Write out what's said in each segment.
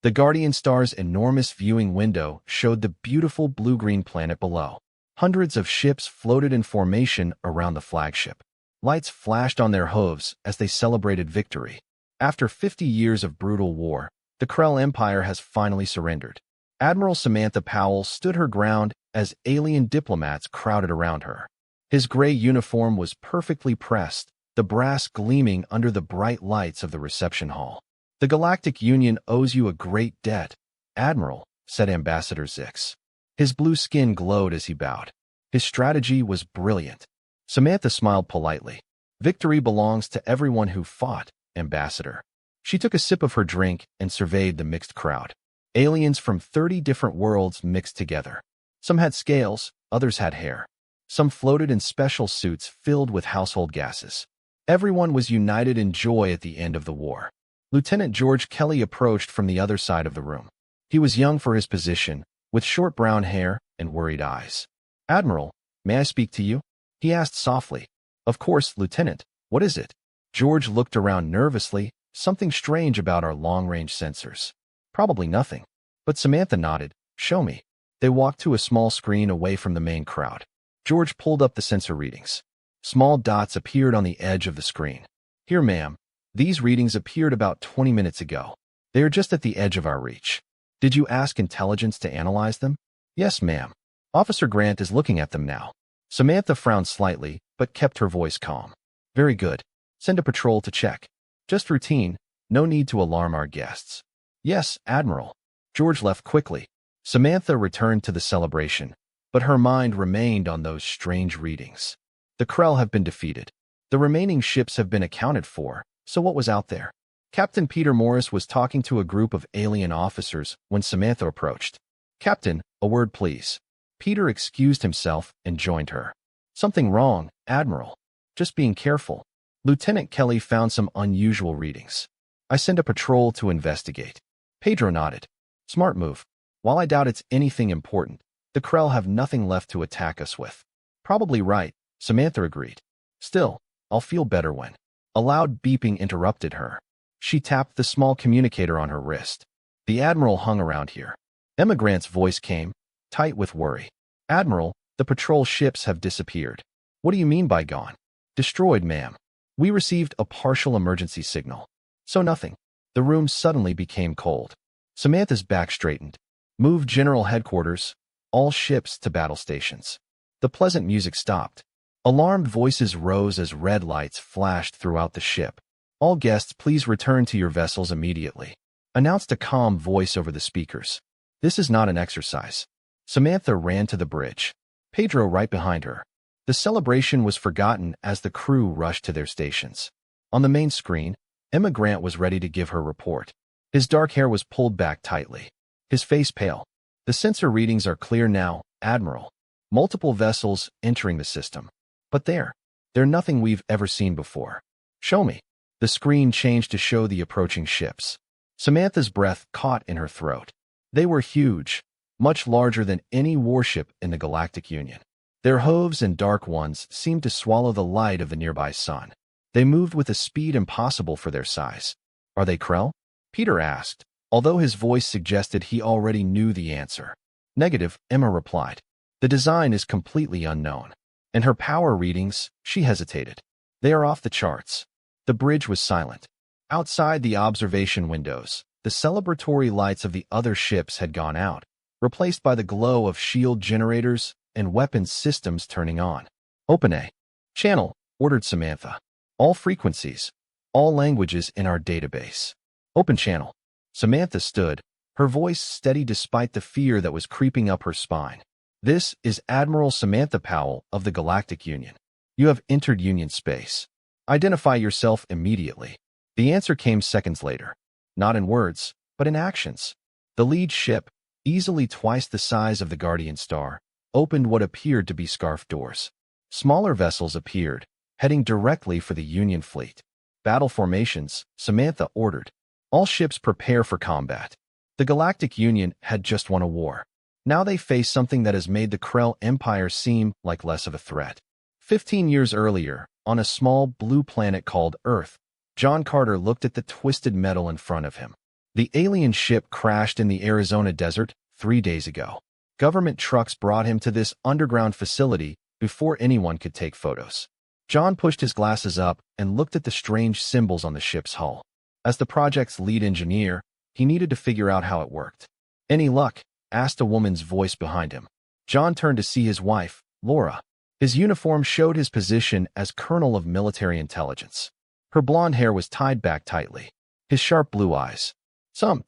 The Guardian Star's enormous viewing window showed the beautiful blue-green planet below. Hundreds of ships floated in formation around the flagship. Lights flashed on their hooves as they celebrated victory. After 50 years of brutal war, the Krell Empire has finally surrendered. Admiral Samantha Powell stood her ground as alien diplomats crowded around her. His gray uniform was perfectly pressed, the brass gleaming under the bright lights of the reception hall. "The Galactic Union owes you a great debt, Admiral," said Ambassador Zix. His blue skin glowed as he bowed. His strategy was brilliant. Samantha smiled politely. "Victory belongs to everyone who fought, Ambassador." She took a sip of her drink and surveyed the mixed crowd. Aliens from 30 different worlds mixed together. Some had scales, others had hair. Some floated in special suits filled with household gases. Everyone was united in joy at the end of the war. Lieutenant George Kelly approached from the other side of the room. He was young for his position, with short brown hair and worried eyes. "Admiral, may I speak to you?" he asked softly. "Of course, Lieutenant. What is it?" George looked around nervously. "Something strange about our long-range sensors." "Probably nothing." But Samantha nodded. "Show me." They walked to a small screen away from the main crowd. George pulled up the sensor readings. Small dots appeared on the edge of the screen. "Here, ma'am. These readings appeared about 20 minutes ago. They are just at the edge of our reach. Did you ask intelligence to analyze them?" "Yes, ma'am. Officer Grant is looking at them now." Samantha frowned slightly, but kept her voice calm. "Very good. Send a patrol to check. Just routine. No need to alarm our guests." "Yes, Admiral." George left quickly. Samantha returned to the celebration, but her mind remained on those strange readings. The Krell have been defeated. The remaining ships have been accounted for, so what was out there? Captain Peter Morris was talking to a group of alien officers when Samantha approached. "Captain, a word please." Peter excused himself and joined her. "Something wrong, Admiral. Just being careful." Lieutenant Kelly found some unusual readings. "I send a patrol to investigate." Pedro nodded. "Smart move. While I doubt it's anything important, the Krell have nothing left to attack us with." "Probably right," Samantha agreed. "Still, I'll feel better when—" A loud beeping interrupted her. She tapped the small communicator on her wrist. "The Admiral hung around here." Emma Grant's voice came, tight with worry. "Admiral, the patrol ships have disappeared." "What do you mean by gone?" "Destroyed, ma'am. We received a partial emergency signal." "So nothing." The room suddenly became cold. Samantha's back straightened. "Move General Headquarters. All ships to battle stations." The pleasant music stopped. Alarmed voices rose as red lights flashed throughout the ship. "All guests, please return to your vessels immediately," announced a calm voice over the speakers. "This is not an exercise." Samantha ran to the bridge. Pedro right behind her. The celebration was forgotten as the crew rushed to their stations. On the main screen, Emma Grant was ready to give her report. His dark hair was pulled back tightly. His face pale. "The sensor readings are clear now, Admiral. Multiple vessels entering the system. But they're nothing we've ever seen before." "Show me." The screen changed to show the approaching ships. Samantha's breath caught in her throat. They were huge, much larger than any warship in the Galactic Union. Their hooves and dark ones seemed to swallow the light of the nearby sun. They moved with a speed impossible for their size. "Are they Krell?" Peter asked, although his voice suggested he already knew the answer. "Negative," Emma replied. "The design is completely unknown." And her power readings, she hesitated. "They are off the charts." The bridge was silent. Outside the observation windows, the celebratory lights of the other ships had gone out, replaced by the glow of shield generators and weapons systems turning on. "Open a channel," ordered Samantha. "All frequencies, all languages in our database." "Open channel." Samantha stood, her voice steady despite the fear that was creeping up her spine. "This is Admiral Samantha Powell of the Galactic Union. You have entered Union space. Identify yourself immediately." The answer came seconds later. Not in words, but in actions. The lead ship, easily twice the size of the Guardian Star, opened what appeared to be scarf doors. Smaller vessels appeared, heading directly for the Union fleet. "Battle formations," Samantha ordered. "All ships prepare for combat." The Galactic Union had just won a war. Now they faced something that has made the Krell Empire seem like less of a threat. 15 years earlier, on a small blue planet called Earth, John Carter looked at the twisted metal in front of him. The alien ship crashed in the Arizona desert 3 days ago. Government trucks brought him to this underground facility before anyone could take photos. John pushed his glasses up and looked at the strange symbols on the ship's hull. As the project's lead engineer, he needed to figure out how it worked. "Any luck?" asked a woman's voice behind him. John turned to see his wife, Laura. His uniform showed his position as Colonel of Military Intelligence. Her blonde hair was tied back tightly. His sharp blue eyes.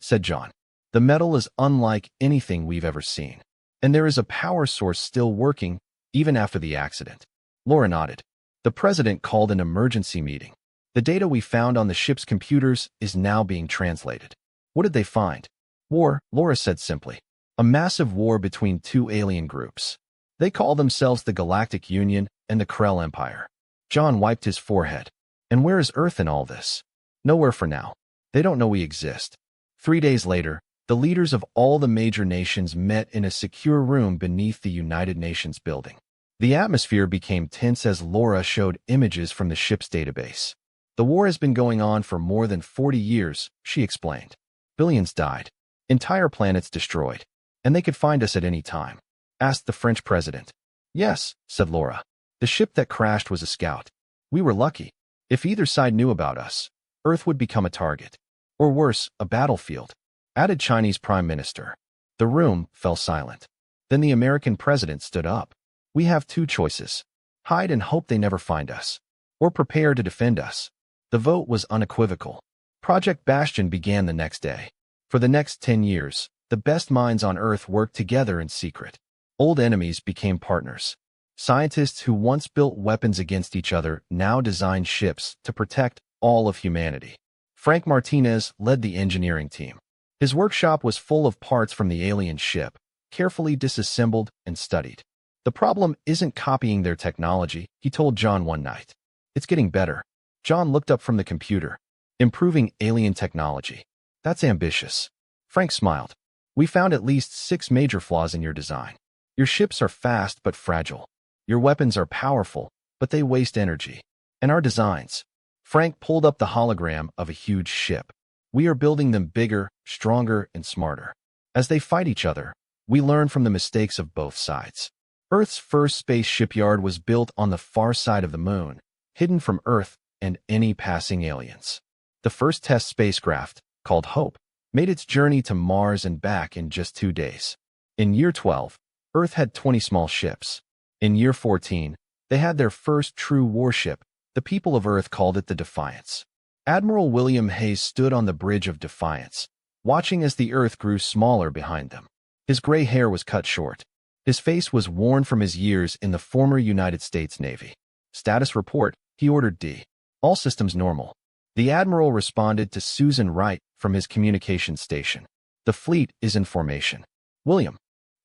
Said John. "The metal is unlike anything we've ever seen. And there is a power source still working, even after the accident." Laura nodded. "The president called an emergency meeting. The data we found on the ship's computers is now being translated." "What did they find?" "War," Laura said simply. "A massive war between two alien groups. They call themselves the Galactic Union and the Krell Empire." John wiped his forehead. "And where is Earth in all this?" "Nowhere for now. They don't know we exist." 3 days later, the leaders of all the major nations met in a secure room beneath the United Nations building. The atmosphere became tense as Laura showed images from the ship's database. "The war has been going on for more than 40 years, she explained. "Billions died. Entire planets destroyed. And they could find us at any time," asked the French president. "Yes," said Laura. "The ship that crashed was a scout. We were lucky. If either side knew about us, Earth would become a target. Or worse, a battlefield," added Chinese Prime Minister. The room fell silent. Then the American president stood up. "We have two choices. Hide and hope they never find us. Or prepare to defend us." The vote was unequivocal. Project Bastion began the next day. For the next 10 years, the best minds on Earth worked together in secret. Old enemies became partners. Scientists who once built weapons against each other now designed ships to protect all of humanity. Frank Martinez led the engineering team. His workshop was full of parts from the alien ship, carefully disassembled and studied. "The problem isn't copying their technology," he told John one night. "It's getting better." John looked up from the computer. "Improving alien technology. That's ambitious." Frank smiled. "We found at least 6 major flaws in your design. Your ships are fast but fragile. Your weapons are powerful, but they waste energy. And our designs." Frank pulled up the hologram of a huge ship. "We are building them bigger, stronger, and smarter. As they fight each other, we learn from the mistakes of both sides." Earth's first space shipyard was built on the far side of the moon, hidden from Earth and any passing aliens. The first test spacecraft, called Hope, made its journey to Mars and back in just 2 days. In year 12, Earth had 20 small ships. In year 14, they had their first true warship. The people of Earth called it the Defiance. Admiral William Hayes stood on the bridge of Defiance, watching as the Earth grew smaller behind them. His gray hair was cut short. His face was worn from his years in the former United States Navy. "Status report," he ordered D. "All systems normal." The Admiral responded to Susan Wright from his communications station. "The fleet is in formation." William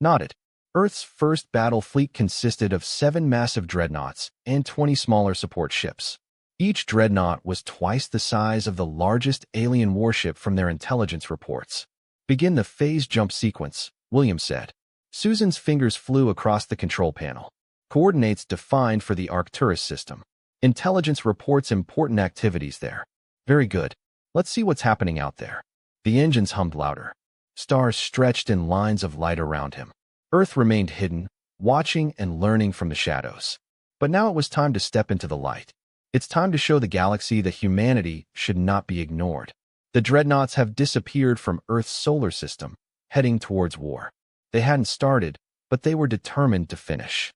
nodded. Earth's first battle fleet consisted of 7 massive dreadnoughts and 20 smaller support ships. Each dreadnought was twice the size of the largest alien warship from their intelligence reports. "Begin the phase jump sequence," William said. Susan's fingers flew across the control panel. "Coordinates defined for the Arcturus system. Intelligence reports important activities there." "Very good. Let's see what's happening out there." The engines hummed louder. Stars stretched in lines of light around him. Earth remained hidden, watching and learning from the shadows. But now it was time to step into the light. It's time to show the galaxy that humanity should not be ignored. The dreadnoughts have disappeared from Earth's solar system, heading towards war. They hadn't started, but they were determined to finish.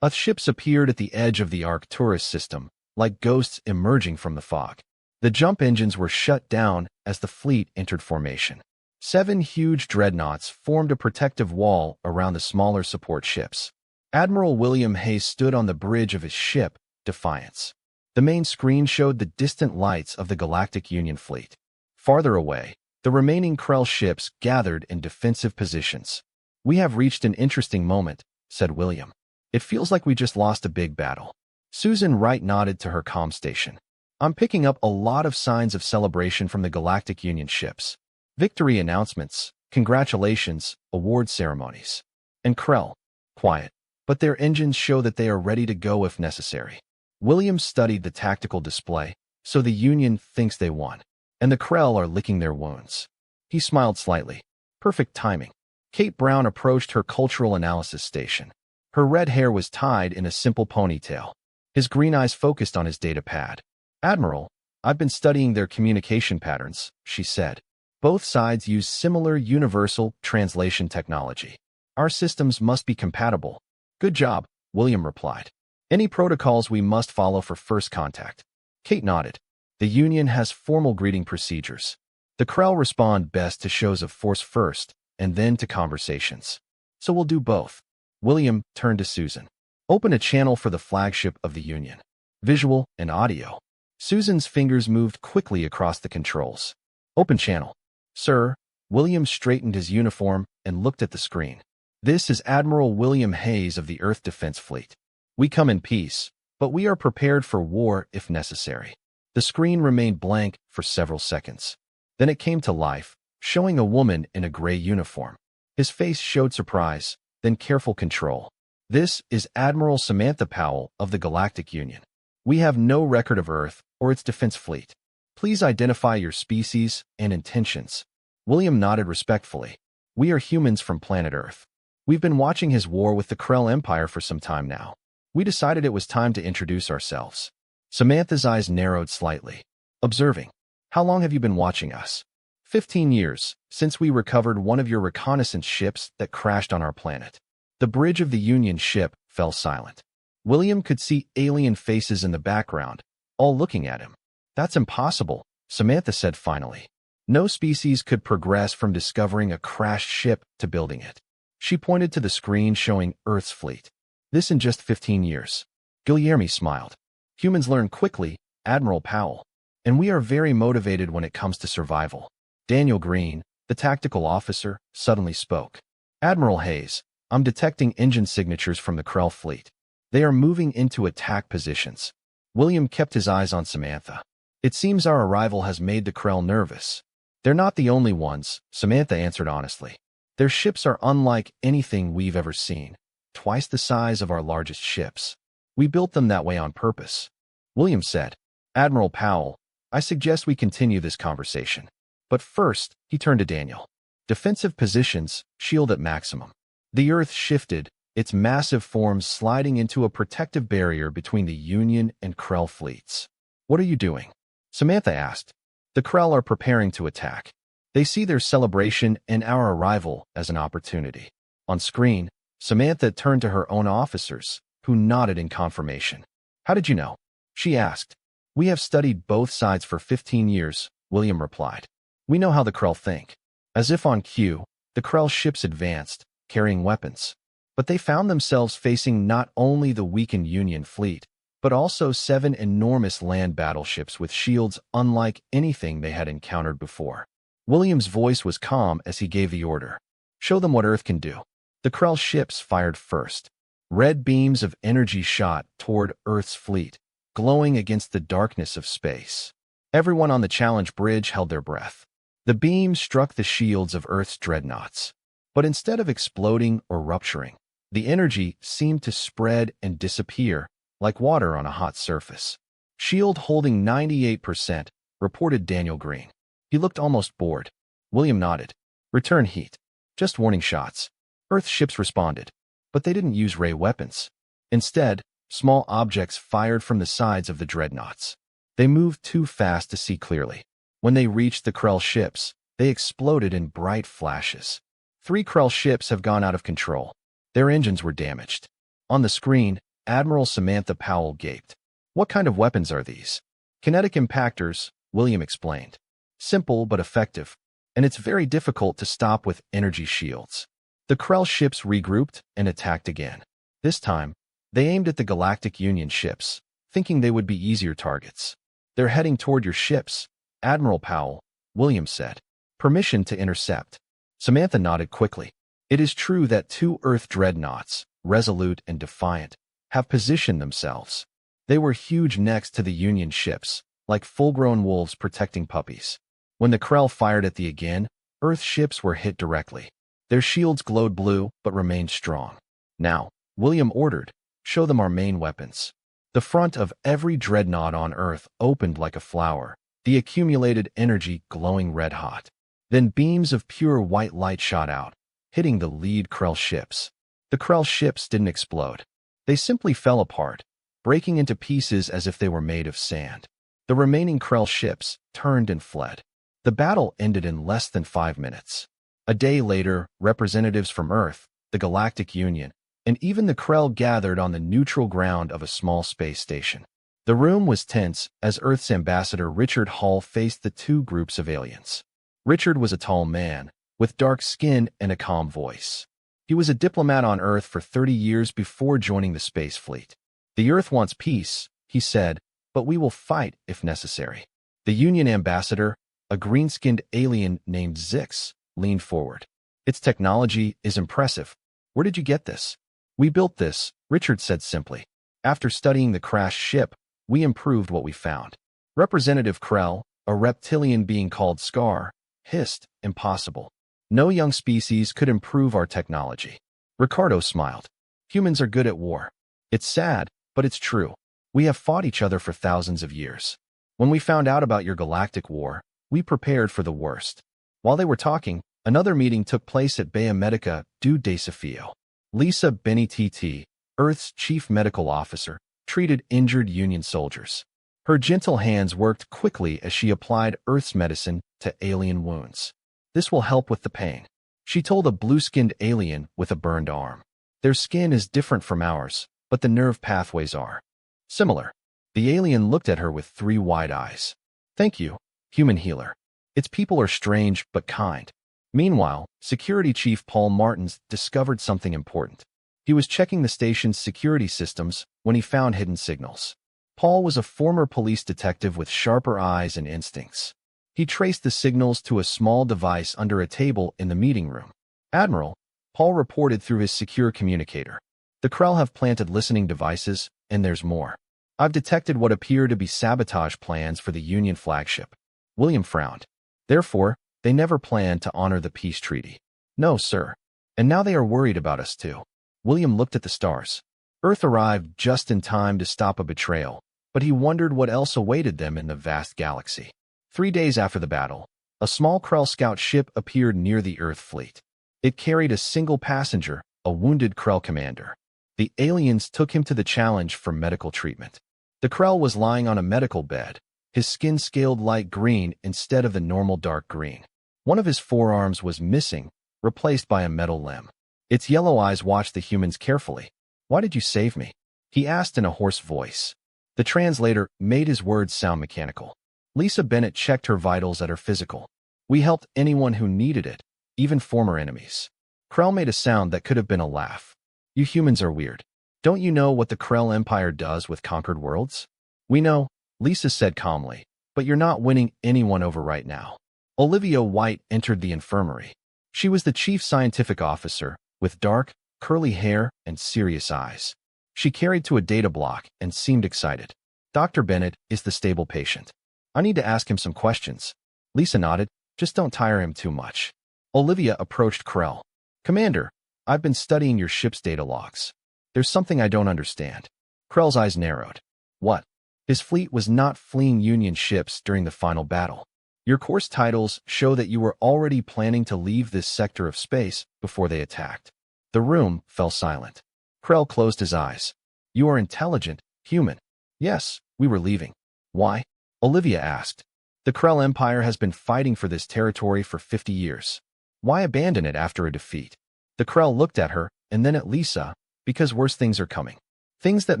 Ships appeared at the edge of the Arcturus system, like ghosts emerging from the fog. The jump engines were shut down as the fleet entered formation. 7 huge dreadnoughts formed a protective wall around the smaller support ships. Admiral William Hayes stood on the bridge of his ship, Defiance. The main screen showed the distant lights of the Galactic Union fleet. Farther away, the remaining Krell ships gathered in defensive positions. "We have reached an interesting moment," said William. "It feels like we just lost a big battle." Susan Wright nodded to her comm station. "I'm picking up a lot of signs of celebration from the Galactic Union ships. Victory announcements, congratulations, award ceremonies. And Krell, quiet. But their engines show that they are ready to go if necessary." William studied the tactical display, "So the Union thinks they won. And the Krell are licking their wounds." He smiled slightly. Perfect timing. Kate Brown approached her cultural analysis station. Her red hair was tied in a simple ponytail. His green eyes focused on his data pad. "Admiral, I've been studying their communication patterns," she said. "Both sides use similar universal translation technology. Our systems must be compatible." "Good job," William replied. "Any protocols we must follow for first contact?" Kate nodded. "The Union has formal greeting procedures. The Krell respond best to shows of force first, and then to conversations. So we'll do both." William turned to Susan. "Open a channel for the flagship of the Union. Visual and audio." Susan's fingers moved quickly across the controls. "Open channel." "Sir." William straightened his uniform and looked at the screen. "This is Admiral William Hayes of the Earth Defense Fleet. We come in peace, but we are prepared for war if necessary." The screen remained blank for several seconds. Then it came to life, showing a woman in a gray uniform. His face showed surprise, then careful control. "This is Admiral Samantha Powell of the Galactic Union. We have no record of Earth or its defense fleet. Please identify your species and intentions." William nodded respectfully. "We are humans from planet Earth. We've been watching his war with the Krell Empire for some time now. We decided it was time to introduce ourselves." Samantha's eyes narrowed slightly. Observing. "How long have you been watching us?" 15 years, since we recovered one of your reconnaissance ships that crashed on our planet." The bridge of the Union ship fell silent. William could see alien faces in the background, all looking at him. "That's impossible," Samantha said finally. "No species could progress from discovering a crashed ship to building it." She pointed to the screen showing Earth's fleet. "This in just 15 years." Guillermo smiled. "Humans learn quickly, Admiral Powell. And we are very motivated when it comes to survival." Daniel Green, the tactical officer, suddenly spoke. "Admiral Hayes, I'm detecting engine signatures from the Krell fleet. They are moving into attack positions." William kept his eyes on Samantha. "It seems our arrival has made the Krell nervous." "They're not the only ones," Samantha answered honestly. "Their ships are unlike anything we've ever seen. Twice the size of our largest ships. We built them that way on purpose." William said, "Admiral Powell, I suggest we continue this conversation. But first," he turned to Daniel. "Defensive positions, shield at maximum." The Earth shifted, its massive forms sliding into a protective barrier between the Union and Krell fleets. "What are you doing?" Samantha asked. "The Krell are preparing to attack. They see their celebration and our arrival as an opportunity." On screen, Samantha turned to her own officers, who nodded in confirmation. "How did you know?" she asked. "We have studied both sides for 15 years, William replied. "We know how the Krell think." As if on cue, the Krell ships advanced, carrying weapons. But they found themselves facing not only the weakened Union fleet, but also 7 enormous land battleships with shields unlike anything they had encountered before. William's voice was calm as he gave the order. "Show them what Earth can do." The Krell ships fired first. Red beams of energy shot toward Earth's fleet, glowing against the darkness of space. Everyone on the challenge bridge held their breath. The beams struck the shields of Earth's dreadnoughts. But instead of exploding or rupturing, the energy seemed to spread and disappear like water on a hot surface. "Shield holding 98%, reported Daniel Green. He looked almost bored. William nodded. "Return heat. Just warning shots." Earth ships responded, but they didn't use ray weapons. Instead, small objects fired from the sides of the dreadnoughts. They moved too fast to see clearly. When they reached the Krell ships, they exploded in bright flashes. 3 Krell ships have gone out of control. Their engines were damaged. On the screen, Admiral Samantha Powell gaped. "What kind of weapons are these?" "Kinetic impactors," William explained. "Simple but effective, and it's very difficult to stop with energy shields." The Krell ships regrouped and attacked again. This time, they aimed at the Galactic Union ships, thinking they would be easier targets. "They're heading toward your ships, Admiral Powell," William said. "Permission to intercept." Samantha nodded quickly. "It is true that 2 Earth dreadnoughts, Resolute and Defiant, have positioned themselves. They were huge next to the Union ships, like full-grown wolves protecting puppies. When the Krell fired at the again, Earth ships were hit directly. Their shields glowed blue but remained strong. "Now," William ordered, "show them our main weapons." The front of every dreadnought on Earth opened like a flower, the accumulated energy glowing red-hot. Then beams of pure white light shot out, hitting the lead Krell ships. The Krell ships didn't explode. They simply fell apart, breaking into pieces as if they were made of sand. The remaining Krell ships turned and fled. The battle ended in less than 5 minutes. A day later, representatives from Earth, the Galactic Union, and even the Krell gathered on the neutral ground of a small space station. The room was tense as Earth's ambassador Richard Hall faced the two groups of aliens. Richard was a tall man, with dark skin and a calm voice. He was a diplomat on Earth for 30 years before joining the space fleet. "The Earth wants peace," he said, "but we will fight if necessary." The Union ambassador, a green-skinned alien named Zix, leaned forward. "Its technology is impressive. Where did you get this?" "We built this," Richard said simply. "After studying the crashed ship, we improved what we found." Representative Krell, a reptilian being called Scar, hissed, "Impossible. No young species could improve our technology." Ricardo smiled. "Humans are good at war. It's sad, but it's true. We have fought each other for thousands of years. When we found out about your galactic war, we prepared for the worst." While they were talking, another meeting took place at Bea Medica do Desafio. Lisa Benny-TT, Earth's chief medical officer, treated injured Union soldiers. Her gentle hands worked quickly as she applied Earth's medicine to alien wounds. "This will help with the pain," she told a blue-skinned alien with a burned arm. "Their skin is different from ours, but the nerve pathways are similar." The alien looked at her with 3 wide eyes. "Thank you, human healer. Its people are strange but kind." Meanwhile, Security Chief Paul Martins discovered something important. He was checking the station's security systems when he found hidden signals. Paul was a former police detective with sharper eyes and instincts. He traced the signals to a small device under a table in the meeting room. "Admiral," Paul reported through his secure communicator, "the Krell have planted listening devices, and there's more. I've detected what appear to be sabotage plans for the Union flagship." William frowned. "Therefore, they never planned to honor the peace treaty." "No, sir. And now they are worried about us too." William looked at the stars. Earth arrived just in time to stop a betrayal, but he wondered what else awaited them in the vast galaxy. 3 days after the battle, a small Krell scout ship appeared near the Earth fleet. It carried a single passenger, a wounded Krell commander. The aliens took him to the challenge for medical treatment. The Krell was lying on a medical bed, his skin scaled light green instead of the normal dark green. One of his forearms was missing, replaced by a metal limb. Its yellow eyes watched the humans carefully. "Why did you save me?" he asked in a hoarse voice. The translator made his words sound mechanical. Lisa Bennett checked her vitals at her physical. "We helped anyone who needed it, even former enemies." Krell made a sound that could have been a laugh. "You humans are weird. Don't you know what the Krell Empire does with conquered worlds?" "We know," Lisa said calmly, "but you're not winning anyone over right now." Olivia White entered the infirmary. She was the chief scientific officer, with dark, curly hair and serious eyes. She carried to a data block and seemed excited. "Dr. Bennett is the stable patient. I need to ask him some questions." Lisa nodded. "Just don't tire him too much." Olivia approached Krell. "Commander, I've been studying your ship's data logs. There's something I don't understand." Krell's eyes narrowed. "What?" His fleet was not fleeing Union ships during the final battle. "Your course titles show that you were already planning to leave this sector of space before they attacked." The room fell silent. Krell closed his eyes. "You are intelligent, human." "Yes, we were leaving." "Why?" Olivia asked. "The Krell Empire has been fighting for this territory for 50 years. Why abandon it after a defeat?" The Krell looked at her and then at Lisa. "Because worse things are coming. Things that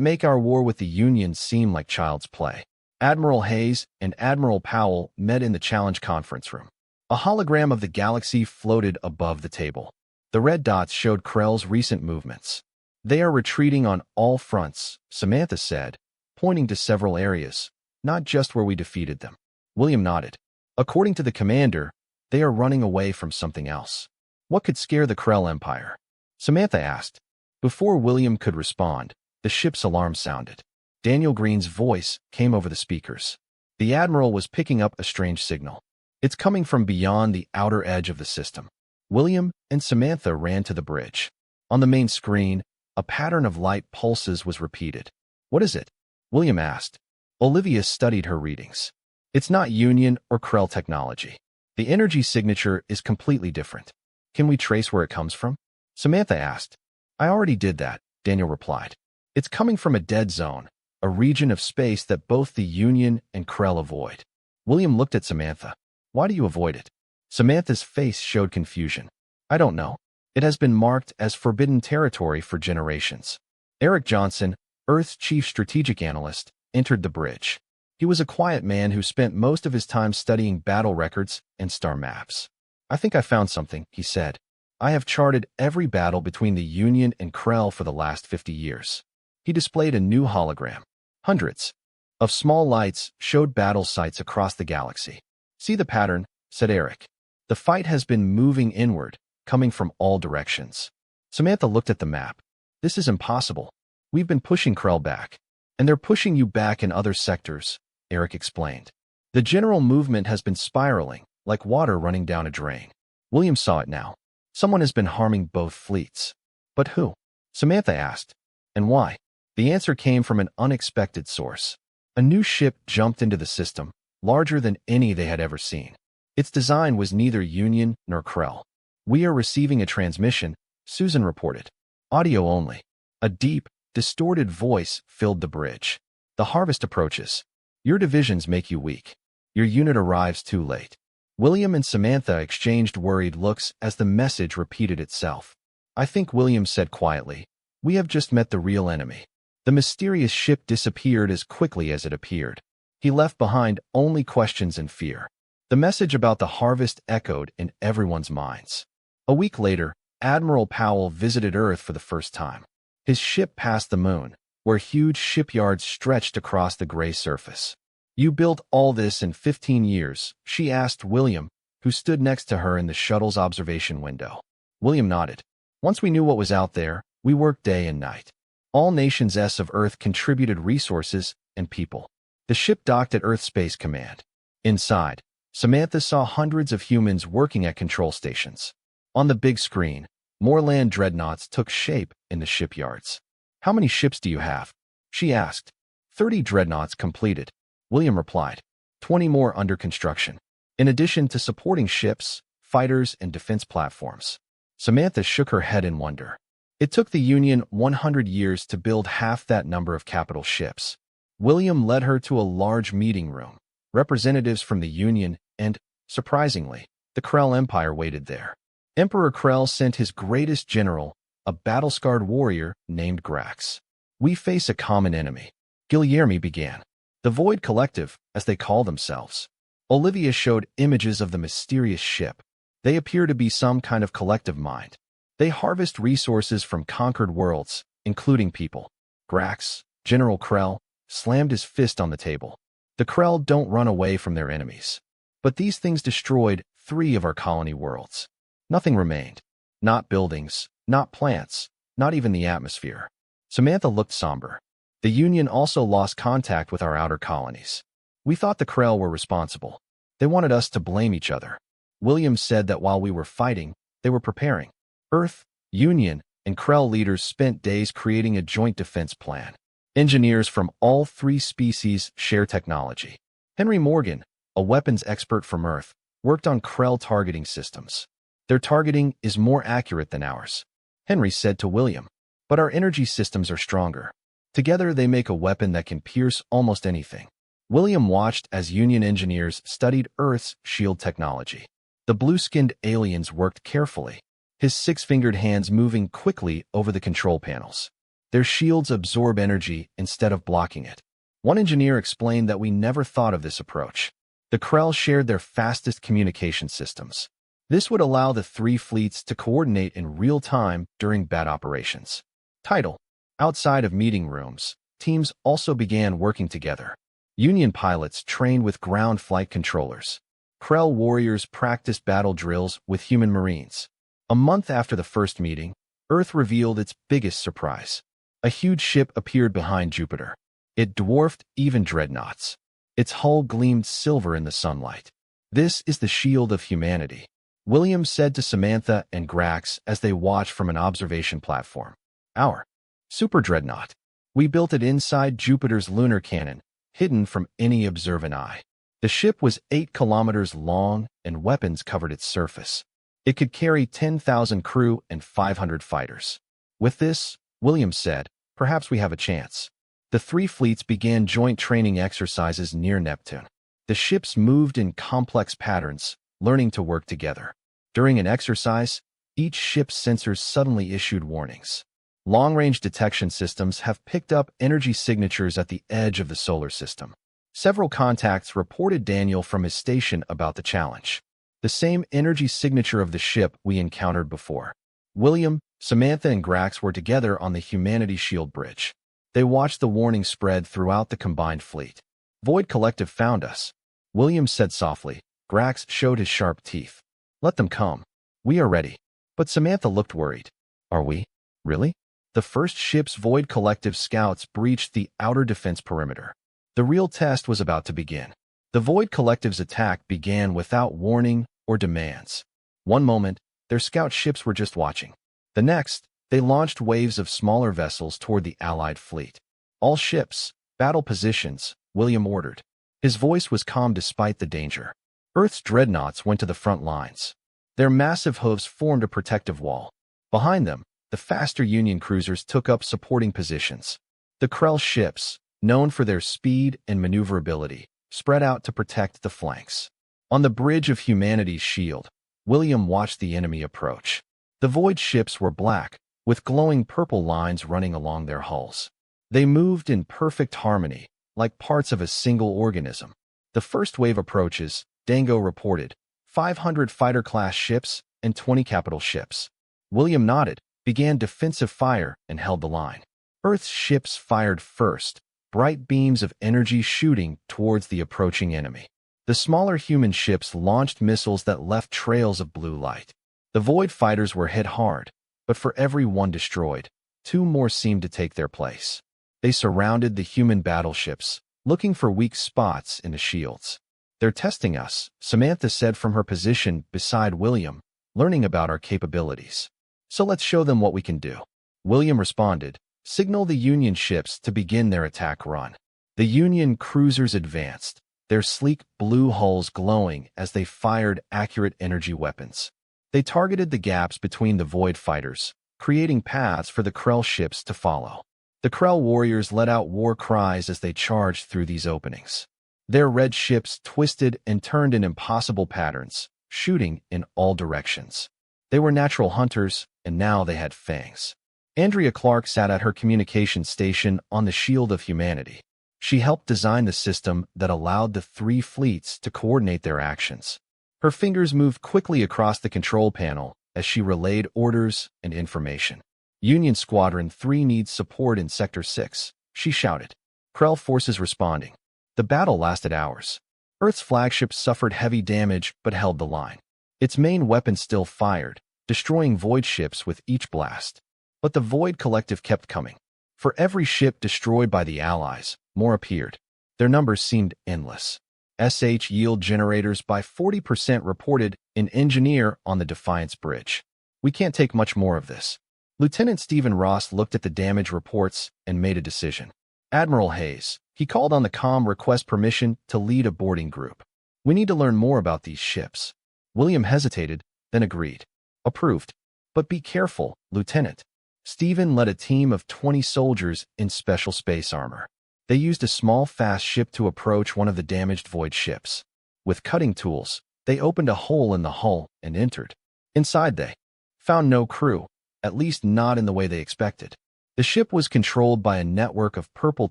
make our war with the Union seem like child's play." Admiral Hayes and Admiral Powell met in the challenge conference room. A hologram of the galaxy floated above the table. The red dots showed Krell's recent movements. "They are retreating on all fronts," Samantha said, pointing to several areas, "not just where we defeated them." William nodded. "According to the commander, they are running away from something else." "What could scare the Krell Empire?" Samantha asked. Before William could respond, the ship's alarm sounded. Daniel Green's voice came over the speakers. The Admiral was picking up a strange signal. "It's coming from beyond the outer edge of the system." William and Samantha ran to the bridge. On the main screen, a pattern of light pulses was repeated. "What is it?" William asked. Olivia studied her readings. "It's not Union or Krell technology. The energy signature is completely different. Can we trace where it comes from? Samantha asked. I already did that, Daniel replied. It's coming from a dead zone, a region of space that both the Union and Krell avoid. William looked at Samantha. Why do you avoid it? Samantha's face showed confusion. I don't know. It has been marked as forbidden territory for generations. Eric Johnson, Earth's chief strategic analyst, entered the bridge. He was a quiet man who spent most of his time studying battle records and star maps. I think I found something, he said. I have charted every battle between the Union and Krell for the last 50 years. He displayed a new hologram. Hundreds of small lights showed battle sites across the galaxy. See the pattern, said Eric. The fight has been moving inward, coming from all directions. Samantha looked at the map. This is impossible. We've been pushing Krell back. And they're pushing you back in other sectors, Eric explained. The general movement has been spiraling, like water running down a drain. William saw it now. Someone has been harming both fleets. But who? Samantha asked. And why? The answer came from an unexpected source. A new ship jumped into the system, larger than any they had ever seen. Its design was neither Union nor Krell. We are receiving a transmission, Susan reported. Audio only. A deep, distorted voice filled the bridge. The harvest approaches. Your divisions make you weak. Your unit arrives too late. William and Samantha exchanged worried looks as the message repeated itself. I think William said quietly, we have just met the real enemy. The mysterious ship disappeared as quickly as it appeared. He left behind only questions and fear. The message about the harvest echoed in everyone's minds. A week later, Admiral Powell visited Earth for the first time. His ship passed the moon, where huge shipyards stretched across the gray surface. You built all this in 15 years, she asked William, who stood next to her in the shuttle's observation window. William nodded. Once we knew what was out there, we worked day and night. All nations of Earth contributed resources and people. The ship docked at Earth Space Command. Inside, Samantha saw hundreds of humans working at control stations. On the big screen, more land dreadnoughts took shape in the shipyards. How many ships do you have? She asked. 30 dreadnoughts completed, William replied. 20 more under construction. In addition to supporting ships, fighters, and defense platforms. Samantha shook her head in wonder. It took the Union 100 years to build half that number of capital ships. William led her to a large meeting room. Representatives from the Union and, surprisingly, the Krell Empire waited there. Emperor Krell sent his greatest general, a battle-scarred warrior named Grax. We face a common enemy. Guillermi began. The Void Collective, as they call themselves. Olivia showed images of the mysterious ship. They appear to be some kind of collective mind. They harvest resources from conquered worlds, including people. Grax, General Krell, slammed his fist on the table. The Krell don't run away from their enemies. But these things destroyed 3 of our colony worlds. Nothing remained. Not buildings, not plants, not even the atmosphere. Samantha looked somber. The Union also lost contact with our outer colonies. We thought the Krell were responsible. They wanted us to blame each other. William said that while we were fighting, they were preparing. Earth, Union, and Krell leaders spent days creating a joint defense plan. Engineers from all 3 species share technology. Henry Morgan, a weapons expert from Earth, worked on Krell targeting systems. Their targeting is more accurate than ours, Henry said to William. But our energy systems are stronger. Together they make a weapon that can pierce almost anything. William watched as Union engineers studied Earth's shield technology. The blue-skinned aliens worked carefully, his 6-fingered hands moving quickly over the control panels. Their shields absorb energy instead of blocking it. One engineer explained that we never thought of this approach. The Krell shared their fastest communication systems. This would allow the 3 fleets to coordinate in real time during bat operations. Title: Outside of meeting rooms, teams also began working together. Union pilots trained with ground flight controllers. Krell warriors practiced battle drills with human marines. A month after the first meeting, Earth revealed its biggest surprise. A huge ship appeared behind Jupiter. It dwarfed even dreadnoughts. Its hull gleamed silver in the sunlight. This is the shield of humanity, William said to Samantha and Grax as they watched from an observation platform. Our super dreadnought. We built it inside Jupiter's lunar cannon, hidden from any observant eye. The ship was 8 kilometers long and weapons covered its surface. It could carry 10,000 crew and 500 fighters. With this, Williams said, perhaps we have a chance. The three fleets began joint training exercises near Neptune. The ships moved in complex patterns, learning to work together. During an exercise, each ship's sensors suddenly issued warnings. Long-range detection systems have picked up energy signatures at the edge of the solar system. Several contacts reported Daniel from his station about the challenge. The same energy signature of the ship we encountered before. William, Samantha, and Grax were together on the Humanity Shield Bridge. They watched the warning spread throughout the combined fleet. Void Collective found us. William said softly. Grax showed his sharp teeth. Let them come. We are ready. But Samantha looked worried. Are we? Really? The first ship's Void Collective scouts breached the outer defense perimeter. The real test was about to begin. The Void Collective's attack began without warning or demands. One moment, their scout ships were just watching. The next, they launched waves of smaller vessels toward the Allied fleet. All ships, battle positions, William ordered. His voice was calm despite the danger. Earth's Dreadnoughts went to the front lines. Their massive hooves formed a protective wall. Behind them, the faster Union cruisers took up supporting positions. The Krell ships, known for their speed and maneuverability, spread out to protect the flanks. On the bridge of Humanity's shield, William watched the enemy approach. The Void ships were black, with glowing purple lines running along their hulls. They moved in perfect harmony, like parts of a single organism. The first wave approaches, Dango reported, 500 fighter-class ships and 20 capital ships. William nodded, began defensive fire, and held the line. Earth's ships fired first, bright beams of energy shooting towards the approaching enemy. The smaller human ships launched missiles that left trails of blue light. The Void fighters were hit hard, but for every one destroyed, 2 more seemed to take their place. They surrounded the human battleships, looking for weak spots in the shields. They're testing us, Samantha said from her position beside William, learning about our capabilities. So let's show them what we can do. William responded, signal the Union ships to begin their attack run. The Union cruisers advanced, their sleek blue hulls glowing as they fired accurate energy weapons. They targeted the gaps between the Void fighters, creating paths for the Krell ships to follow. The Krell warriors let out war cries as they charged through these openings. Their red ships twisted and turned in impossible patterns, shooting in all directions. They were natural hunters, and now they had fangs. Andrea Clark sat at her communication station on the Shield of Humanity. She helped design the system that allowed the 3 fleets to coordinate their actions. Her fingers moved quickly across the control panel as she relayed orders and information. Union Squadron 3 needs support in Sector 6, she shouted. Krell forces responding. The battle lasted hours. Earth's flagship suffered heavy damage but held the line. Its main weapon still fired, destroying Void ships with each blast. But the Void Collective kept coming. For every ship destroyed by the Allies, more appeared. Their numbers seemed endless. SH yield generators by 40% reported an engineer on the Defiance Bridge. We can't take much more of this. Lieutenant Stephen Ross looked at the damage reports and made a decision. Admiral Hayes, he called on the comm request permission to lead a boarding group. We need to learn more about these ships. William hesitated, then agreed. Approved. But be careful, Lieutenant. Stephen led a team of 20 soldiers in special space armor. They used a small fast ship to approach one of the damaged Void ships. With cutting tools, they opened a hole in the hull and entered. Inside they found no crew, at least not in the way they expected. The ship was controlled by a network of purple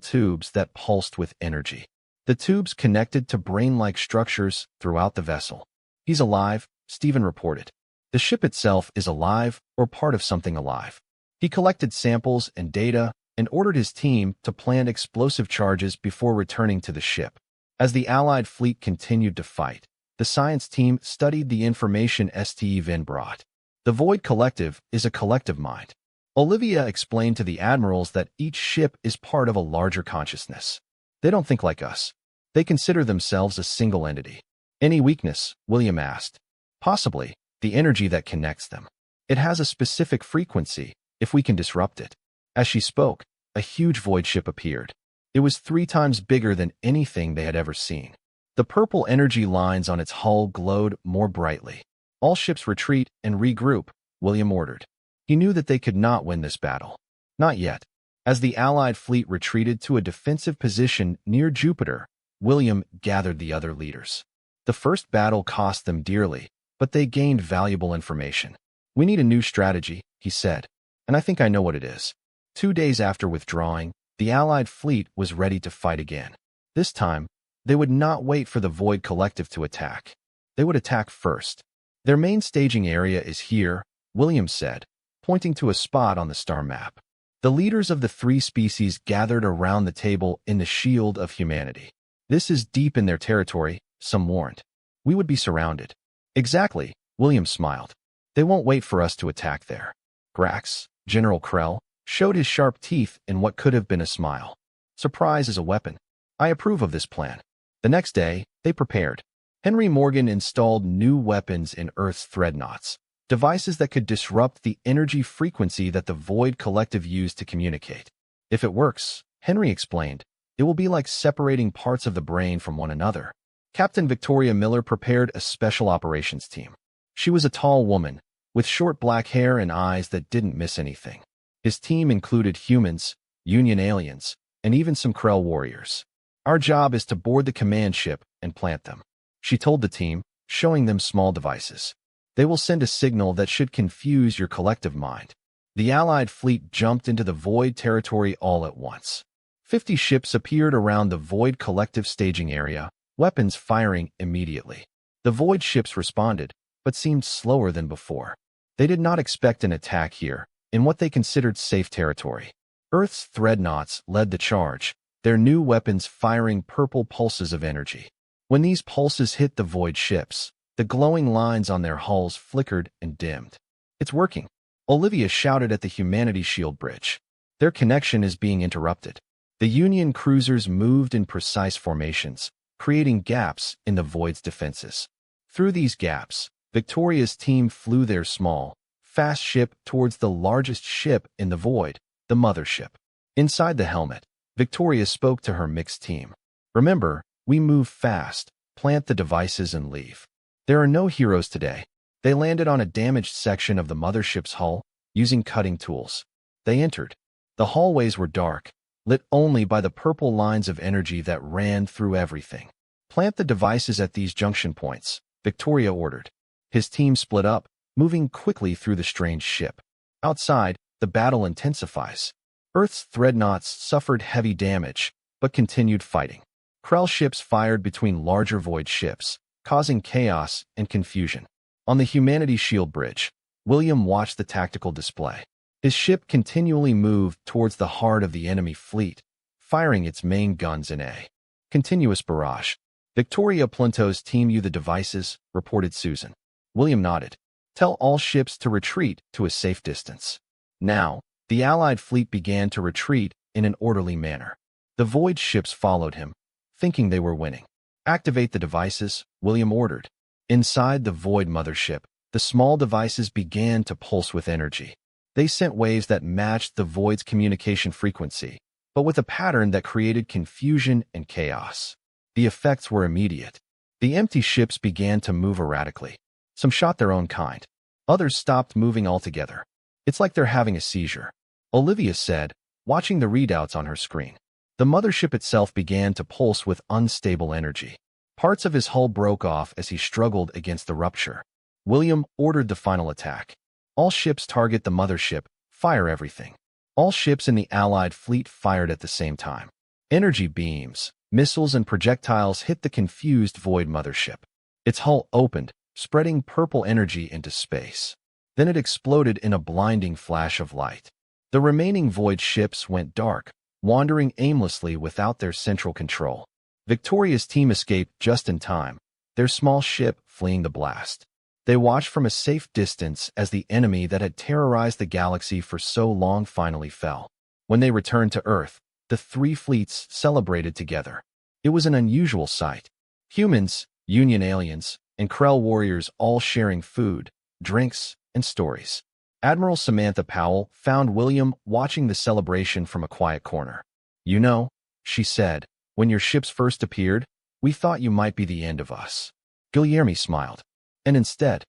tubes that pulsed with energy. The tubes connected to brain-like structures throughout the vessel. He's alive, Stephen reported. The ship itself is alive or part of something alive. He collected samples and data and ordered his team to plant explosive charges before returning to the ship. As the Allied fleet continued to fight, the science team studied the information Steven brought. The Void Collective is a collective mind. Olivia explained to the admirals that each ship is part of a larger consciousness. They don't think like us. They consider themselves a single entity. Any weakness? William asked. Possibly, the energy that connects them. It has a specific frequency, if we can disrupt it. As she spoke, a huge Void ship appeared. It was 3 times bigger than anything they had ever seen. The purple energy lines on its hull glowed more brightly. All ships retreat and regroup, William ordered. He knew that they could not win this battle. Not yet. As the Allied fleet retreated to a defensive position near Jupiter, William gathered the other leaders. The first battle cost them dearly, but they gained valuable information. "We need a new strategy," he said, "and I think I know what it is." 2 days after withdrawing, the Allied fleet was ready to fight again. This time, they would not wait for the Void Collective to attack. They would attack first. "Their main staging area is here," William said, pointing to a spot on the star map. The leaders of the 3 species gathered around the table in the Shield of Humanity. "This is deep in their territory," some warned. "We would be surrounded." "Exactly," William smiled. "They won't wait for us to attack there." Grax, General Krell, showed his sharp teeth in what could have been a smile. "Surprise is a weapon. I approve of this plan." The next day, they prepared. Henry Morgan installed new weapons in Earth's Dreadnoughts, devices that could disrupt the energy frequency that the Void Collective used to communicate. "If it works," Henry explained, "it will be like separating parts of the brain from one another." Captain Victoria Miller prepared a special operations team. She was a tall woman, with short black hair and eyes that didn't miss anything. His team included humans, Union aliens, and even some Krell warriors. "Our job is to board the command ship and plant them," she told the team, showing them small devices. "They will send a signal that should confuse your collective mind." The Allied fleet jumped into the Void territory all at once. 50 ships appeared around the Void Collective staging area, weapons firing immediately. The Void ships responded, but seemed slower than before. They did not expect an attack here, in what they considered safe territory. Earth's Dreadnoughts led the charge, their new weapons firing purple pulses of energy. When these pulses hit the Void ships, the glowing lines on their hulls flickered and dimmed. "It's working," Olivia shouted at the Humanity Shield bridge. "Their connection is being interrupted." The Union cruisers moved in precise formations, creating gaps in the Void's defenses. Through these gaps, Victoria's team flew their small, fast ship towards the largest ship in the Void, the mothership. Inside the helmet, Victoria spoke to her mixed team. "Remember, we move fast, plant the devices and leave. There are no heroes today." They landed on a damaged section of the mothership's hull, using cutting tools. They entered. The hallways were dark, lit only by the purple lines of energy that ran through everything. "Plant the devices at these junction points," Victoria ordered. His team split up, moving quickly through the strange ship. Outside, the battle intensifies. Earth's Dreadnoughts suffered heavy damage, but continued fighting. Krell ships fired between larger Void ships, causing chaos and confusion. On the Humanity Shield bridge, William watched the tactical display. His ship continually moved towards the heart of the enemy fleet, firing its main guns in a continuous barrage. "Victoria Plunto's team you the devices," reported Susan. William nodded. "Tell all ships to retreat to a safe distance." Now, the Allied fleet began to retreat in an orderly manner. The Void ships followed him, thinking they were winning. "Activate the devices," William ordered. Inside the Void mothership, the small devices began to pulse with energy. They sent waves that matched the Void's communication frequency, but with a pattern that created confusion and chaos. The effects were immediate. The empty ships began to move erratically. Some shot their own kind. Others stopped moving altogether. "It's like they're having a seizure," Olivia said, watching the readouts on her screen. The mothership itself began to pulse with unstable energy. Parts of his hull broke off as he struggled against the rupture. William ordered the final attack. "All ships target the mothership, fire everything." All ships in the Allied fleet fired at the same time. Energy beams, missiles, and projectiles hit the confused Void mothership. Its hull opened, spreading purple energy into space. Then it exploded in a blinding flash of light. The remaining Void ships went dark, wandering aimlessly without their central control. Victoria's team escaped just in time, their small ship fleeing the blast. They watched from a safe distance as the enemy that had terrorized the galaxy for so long finally fell. When they returned to Earth, the 3 fleets celebrated together. It was an unusual sight. Humans, Union aliens, and Krell warriors all sharing food, drinks, and stories. Admiral Samantha Powell found William watching the celebration from a quiet corner. "You know," she said, "when your ships first appeared, We thought you might be the end of us. Guillermo smiled. And instead,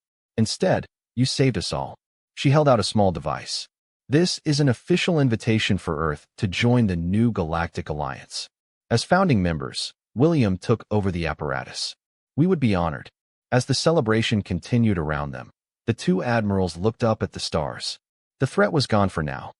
you saved us all. She held out a small device. This is an official invitation for Earth to join the new Galactic Alliance. As founding members, William took over the apparatus. We would be honored. As the celebration continued around them, the two admirals looked up at the stars. The threat was gone for now,